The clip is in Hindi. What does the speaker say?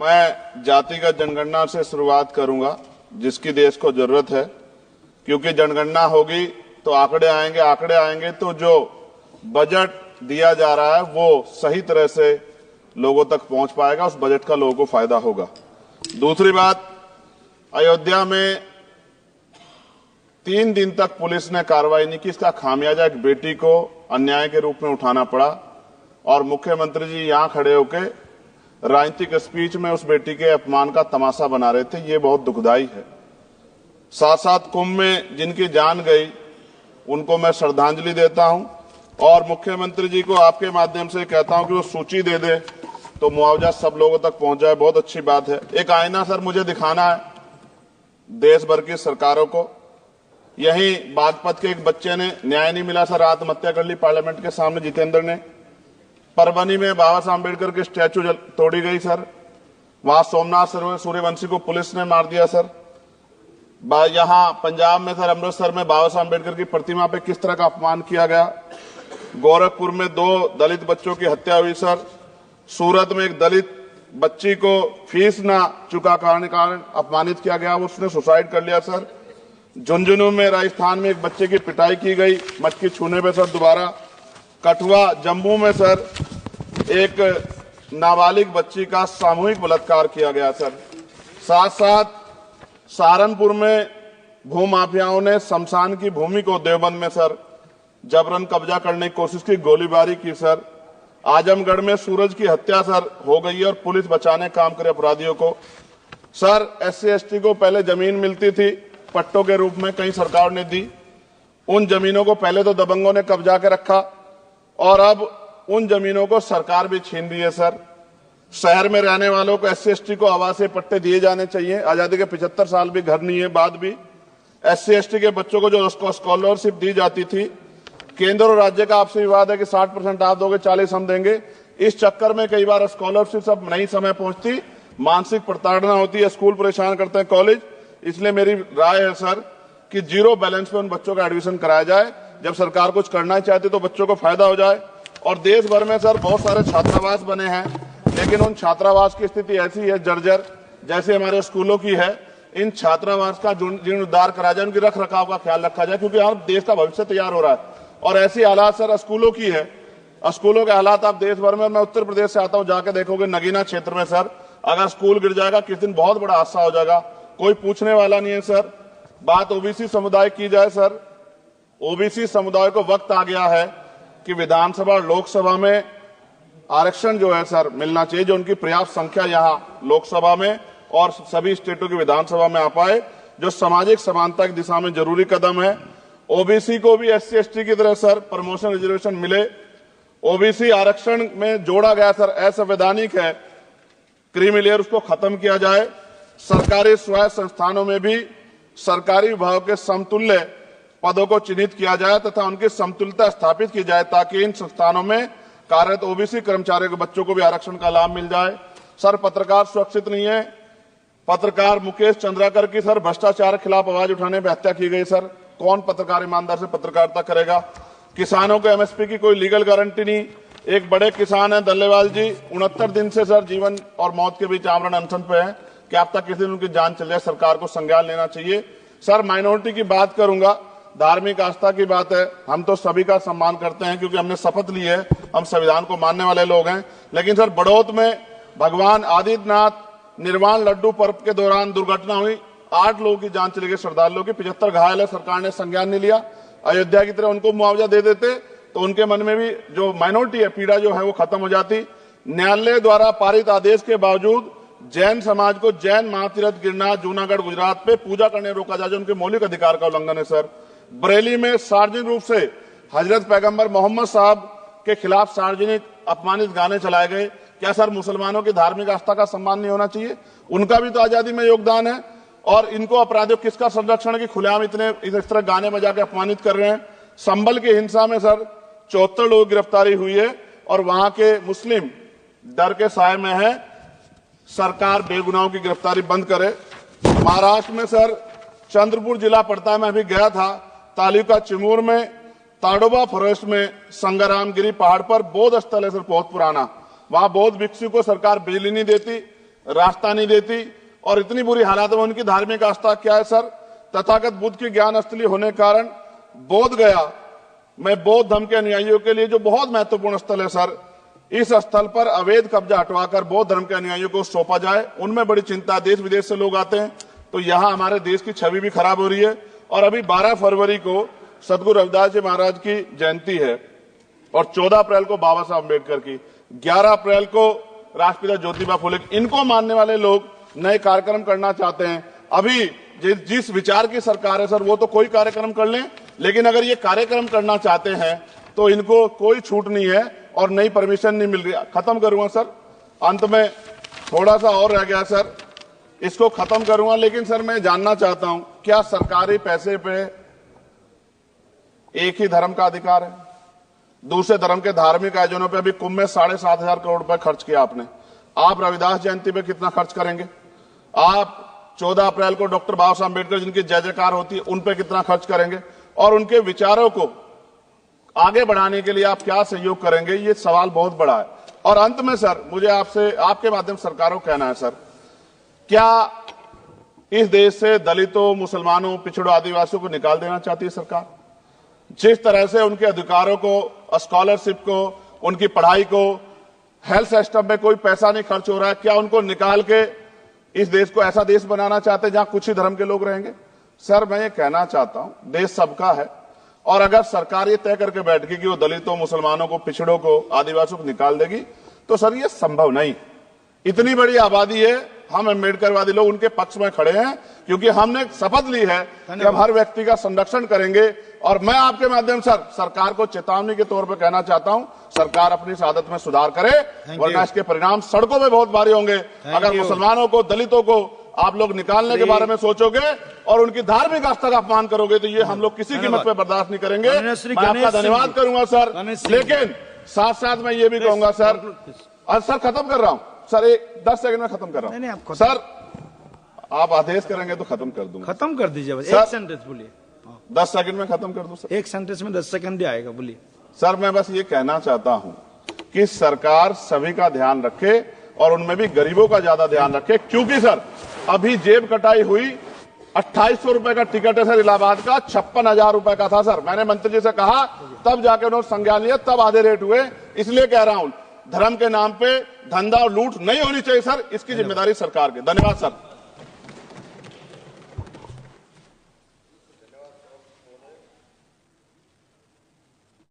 मैं जातिगत जनगणना से शुरुआत करूंगा, जिसकी देश को जरूरत है, क्योंकि जनगणना होगी तो आंकड़े आएंगे तो जो बजट दिया जा रहा है वो सही तरह से लोगों तक पहुंच पाएगा, उस बजट का लोगों को फायदा होगा। दूसरी बात, अयोध्या में 3 दिन तक पुलिस ने कार्रवाई नहीं की। इसका खामियाजा एक बेटी को अन्याय के रूप में उठाना पड़ा और मुख्यमंत्री जी यहां खड़े होकर राजनीतिक स्पीच में उस बेटी के अपमान का तमाशा बना रहे थे। ये बहुत दुखदाई है। साथ साथ कुंभ में जिनकी जान गई उनको मैं श्रद्धांजलि देता हूं और मुख्यमंत्री जी को आपके माध्यम से कहता हूं कि वो सूची दे दे तो मुआवजा सब लोगों तक पहुंच जाए। बहुत अच्छी बात है। एक आईना सर मुझे दिखाना है देश भर की सरकारों को। यही बागपत के एक बच्चे ने न्याय नहीं मिला सर, आत्महत्या कर ली पार्लियामेंट के सामने, जितेंद्र ने। परभनी में बाबा साहब अम्बेडकर की स्टैचू तोड़ी गई सर, वहां सोमनाथ सूर्यवंशी को पुलिस ने मार दिया सर। यहां पंजाब में सर, अमृतसर में बाबा साहब अम्बेडकर की प्रतिमा पे किस तरह का अपमान किया गया। गोरखपुर में 2 दलित बच्चों की हत्या हुई सर। सूरत में एक दलित बच्ची को फीस ना चुका कारण अपमानित किया गया, उसने सुसाइड कर लिया सर। झुंझुनू में राजस्थान में एक बच्चे की पिटाई की गई मटकी छूने पे सर दोबारा। कठुआ जम्मू में सर एक नाबालिग बच्ची का सामूहिक बलात्कार किया गया सर। साथ साथ सहारनपुर में भूमाफियाओं ने शमशान की भूमि को देवबंद में सर जबरन कब्जा करने की कोशिश की, गोलीबारी की सर। आजमगढ़ में सूरज की हत्या सर हो गई और पुलिस बचाने काम करे अपराधियों को। सर SC ST को पहले जमीन मिलती थी पट्टों के रूप में, कई सरकार ने दी। उन जमीनों को पहले तो दबंगों ने कब्जा के रखा और अब उन जमीनों को सरकार भी छीन रही है सर। शहर में रहने वालों को SC ST को आवासीय पट्टे दिए जाने चाहिए। आजादी के 75 साल भी घर नहीं है, बाद भी SC ST के बच्चों को जो स्कॉलरशिप दी जाती थी, केंद्र और राज्य का आपसी विवाद है कि 60% आप दोगे, 40 हम देंगे। इस चक्कर में कई बार स्कॉलरशिप सब नहीं समय पहुंचती, मानसिक प्रताड़ना होती है, स्कूल परेशान करते हैं, कॉलेज। इसलिए मेरी राय है सर कि 0 बैलेंस पे उन बच्चों का एडमिशन कराया जाए। जब सरकार कुछ करना ही चाहती तो बच्चों को फायदा हो जाए। और देश भर में सर बहुत सारे छात्रावास बने हैं, लेकिन उन छात्रावास की स्थिति ऐसी है जर्जर, जैसे हमारे स्कूलों की है। इन छात्रावास का जीर्णोद्धार करा जाए, उनकी रख रखाव का ख्याल रखा जाए, क्योंकि यहाँ देश का भविष्य तैयार हो रहा है। और ऐसी हालात सर स्कूलों की है। स्कूलों के हालात आप देश भर में, मैं उत्तर प्रदेश से आता हूं, जाके देखोगे नगीना क्षेत्र में सर अगर स्कूल गिर जाएगा किस दिन बहुत बड़ा हादसा हो जाएगा, कोई पूछने वाला नहीं है सर। बात OBC समुदाय की जाए सर, OBC समुदाय को वक्त आ गया है कि विधानसभा और लोकसभा में आरक्षण जो है सर मिलना चाहिए, जो उनकी पर्याप्त संख्या यहाँ लोकसभा में और सभी स्टेटों की विधानसभा में आ पाए, जो सामाजिक समानता की दिशा में जरूरी कदम है। OBC को भी SC ST की तरह सर प्रमोशन रिजर्वेशन मिले। OBC आरक्षण में जोड़ा गया सर असंवैधानिक है, क्रीमी लेयर उसको खत्म किया जाए। सरकारी स्वायत्त संस्थानों में भी सरकारी विभागों के समतुल्य पदों को चिन्हित किया जाए तथा उनकी समतुल्यता स्थापित की जाए, ताकि इन संस्थानों में कार्यरत OBC कर्मचारियों के बच्चों को भी आरक्षण का लाभ मिल जाए। सर पत्रकार सुरक्षित नहीं है। पत्रकार मुकेश चंद्राकर की सर भ्रष्टाचार के खिलाफ आवाज उठाने पर हत्या की गई सर। कौन पत्रकार ईमानदार से पत्रकारिता करेगा। किसानों को MSP की कोई लीगल गारंटी नहीं। एक बड़े किसान है दल्लेवाल जी, 69 दिन से सर जीवन और मौत के बीच आमरण अनशन पे है। क्या अब तक किसी दिन उनकी जान चल जाए, सरकार को संज्ञान लेना चाहिए। सर माइनॉरिटी की बात करूंगा, धार्मिक आस्था की बात है, हम तो सभी का सम्मान करते हैं क्योंकि हमने शपथ ली है, हम संविधान को मानने वाले लोग हैं। लेकिन सर बड़ौत में भगवान आदित्यनाथ निर्वाण लड्डू पर्व के दौरान दुर्घटना हुई, 8 लोगों की जान चली गई, श्रद्धालुओं की, 75 घायल है, सरकार ने संज्ञान नहीं लिया। अयोध्या की तरह उनको मुआवजा दे देते तो उनके मन में भी जो माइनॉरिटी है पीड़ा जो है वो खत्म हो जाती। न्यायालय द्वारा पारित आदेश के बावजूद जैन समाज को जैन महातीर्थ गिरनार जूनागढ़ गुजरात पे पूजा करने रोका जाए, जो उनके मौलिक अधिकार का उल्लंघन है सर। बरेली में सार्वजनिक रूप से हजरत पैगंबर मोहम्मद साहब के खिलाफ सार्वजनिक अपमानित गाने चलाए गए। क्या सर मुसलमानों की धार्मिक आस्था का सम्मान नहीं होना चाहिए? उनका भी तो आजादी में योगदान है। और इनको अपराधियों किसका संरक्षण की खुलेआम इतने इस तरह गाने बजा के अपमानित कर रहे हैं। संभल की हिंसा में सर 74 लोगों की गिरफ्तारी हुई है और वहां के मुस्लिम डर के साए में है। सरकार बेगुनाहों की गिरफ्तारी बंद करे। महाराष्ट्र में सर चंद्रपुर जिला पड़ता है, मैं अभी गया था, तालुका चिमूर में ताडोबा फॉरेस्ट में संग्रामगिरी पहाड़ पर बौद्ध स्थल है सर, बहुत पुराना। वहां बौद्ध भिक्षु को सरकार बिजली नहीं देती। रास्ता नहीं देती और इतनी बुरी हालत में उनकी धार्मिक आस्था क्या है सर? तथागत बुद्ध की ज्ञान स्थली होने के कारण बोध गया में बौद्ध धर्म के अनुयायियों के लिए जो बहुत महत्वपूर्ण स्थल है सर, इस स्थल पर अवैध कब्जा हटवाकर बौद्ध धर्म के अनुयायियों को सौंपा जाए। उनमें बड़ी चिंता, देश विदेश से लोग आते हैं, तो यहाँ हमारे देश की छवि भी खराब हो रही है। और अभी 12 फरवरी को सदगुरु रविदास जी महाराज की जयंती है और 14 अप्रैल को बाबा साहब अम्बेडकर की, 11 अप्रैल को राष्ट्रपिता ज्योतिबा फुले, इनको मानने वाले लोग नए कार्यक्रम करना चाहते हैं। अभी जिस विचार की सरकार है सर, वो तो कोई कार्यक्रम कर लें, लेकिन अगर ये कार्यक्रम करना चाहते हैं तो इनको कोई छूट नहीं है और नई परमिशन नहीं मिल रही। खत्म करूंगा सर, अंत में थोड़ा सा और रह गया सर, इसको खत्म करूंगा। लेकिन सर मैं जानना चाहता हूं, क्या सरकारी पैसे पे एक ही धर्म का अधिकार है? दूसरे धर्म के धार्मिक आयोजनों पे अभी कुंभ में 7,500 करोड़ रुपए खर्च किया आपने। आप रविदास जयंती पे कितना खर्च करेंगे? आप 14 अप्रैल को डॉक्टर बाबा साहब अम्बेडकर जिनकी जय जयकार होती है, उन पे कितना खर्च करेंगे? और उनके विचारों को आगे बढ़ाने के लिए आप क्या सहयोग करेंगे? ये सवाल बहुत बड़ा है। और अंत में सर, मुझे आपसे, आपके माध्यम से सरकारों को कहना है सर, क्या इस देश से दलितों, मुसलमानों, पिछड़ों, आदिवासियों को निकाल देना चाहती है सरकार? जिस तरह से उनके अधिकारों को, स्कॉलरशिप को, उनकी पढ़ाई को, हेल्थ सिस्टम में कोई पैसा नहीं खर्च हो रहा है, क्या उनको निकाल के इस देश को ऐसा देश बनाना चाहते हैं जहां कुछ ही धर्म के लोग रहेंगे? सर मैं ये कहना चाहता हूं, देश सबका है और अगर सरकार ये तय करके बैठ गई कि वो दलितों, मुसलमानों को, पिछड़ों को, आदिवासियों को निकाल देगी, तो सर ये संभव नहीं। इतनी बड़ी आबादी है, हम अम्बेडकरवादी लोग उनके पक्ष में खड़े हैं क्योंकि हमने शपथ ली है कि हम हर व्यक्ति का संरक्षण करेंगे। और मैं आपके माध्यम से सरकार को चेतावनी के तौर पर कहना चाहता हूं, सरकार अपनी इस आदत में सुधार करे, वरना इसके परिणाम सड़कों में बहुत भारी होंगे। अगर मुसलमानों को, दलितों को आप लोग निकालने के बारे में सोचोगे और उनकी धार्मिक आस्था का अपमान करोगे, तो ये हम लोग किसी कीमत पे बर्दाश्त नहीं करेंगे। मैं आपका धन्यवाद करूंगा सर, लेकिन साथ साथ मैं ये भी कहूंगा सर, सर खत्म कर रहा हूं सर, 10 सेकंड में खत्म कर रहा हूं सर, आप आदेश करेंगे तो खत्म कर दूंगा। खत्म कर दीजिए, एक सेंटेंस बोलिए। 10 सेकंड में खत्म कर दूं सर, एक सेंटेंस में 10 सेकंड भी आएगा, बोलिए सर। मैं बस ये कहना चाहता हूं कि सरकार सभी का ध्यान रखे और उनमें भी गरीबों का ज्यादा ध्यान रखे, क्योंकि सर अभी जेब कटाई हुई 2800 रुपए का टिकट है सर इलाहाबाद का, 56,000 रुपए का था सर। मैंने मंत्री जी से कहा, तब जाके उन्होंने संज्ञान लिया, तब आधे रेट हुए। इसलिए कह रहा हूं, धर्म के नाम पे धंधा और लूट नहीं होनी चाहिए सर, इसकी जिम्मेदारी सरकार की। धन्यवाद सर।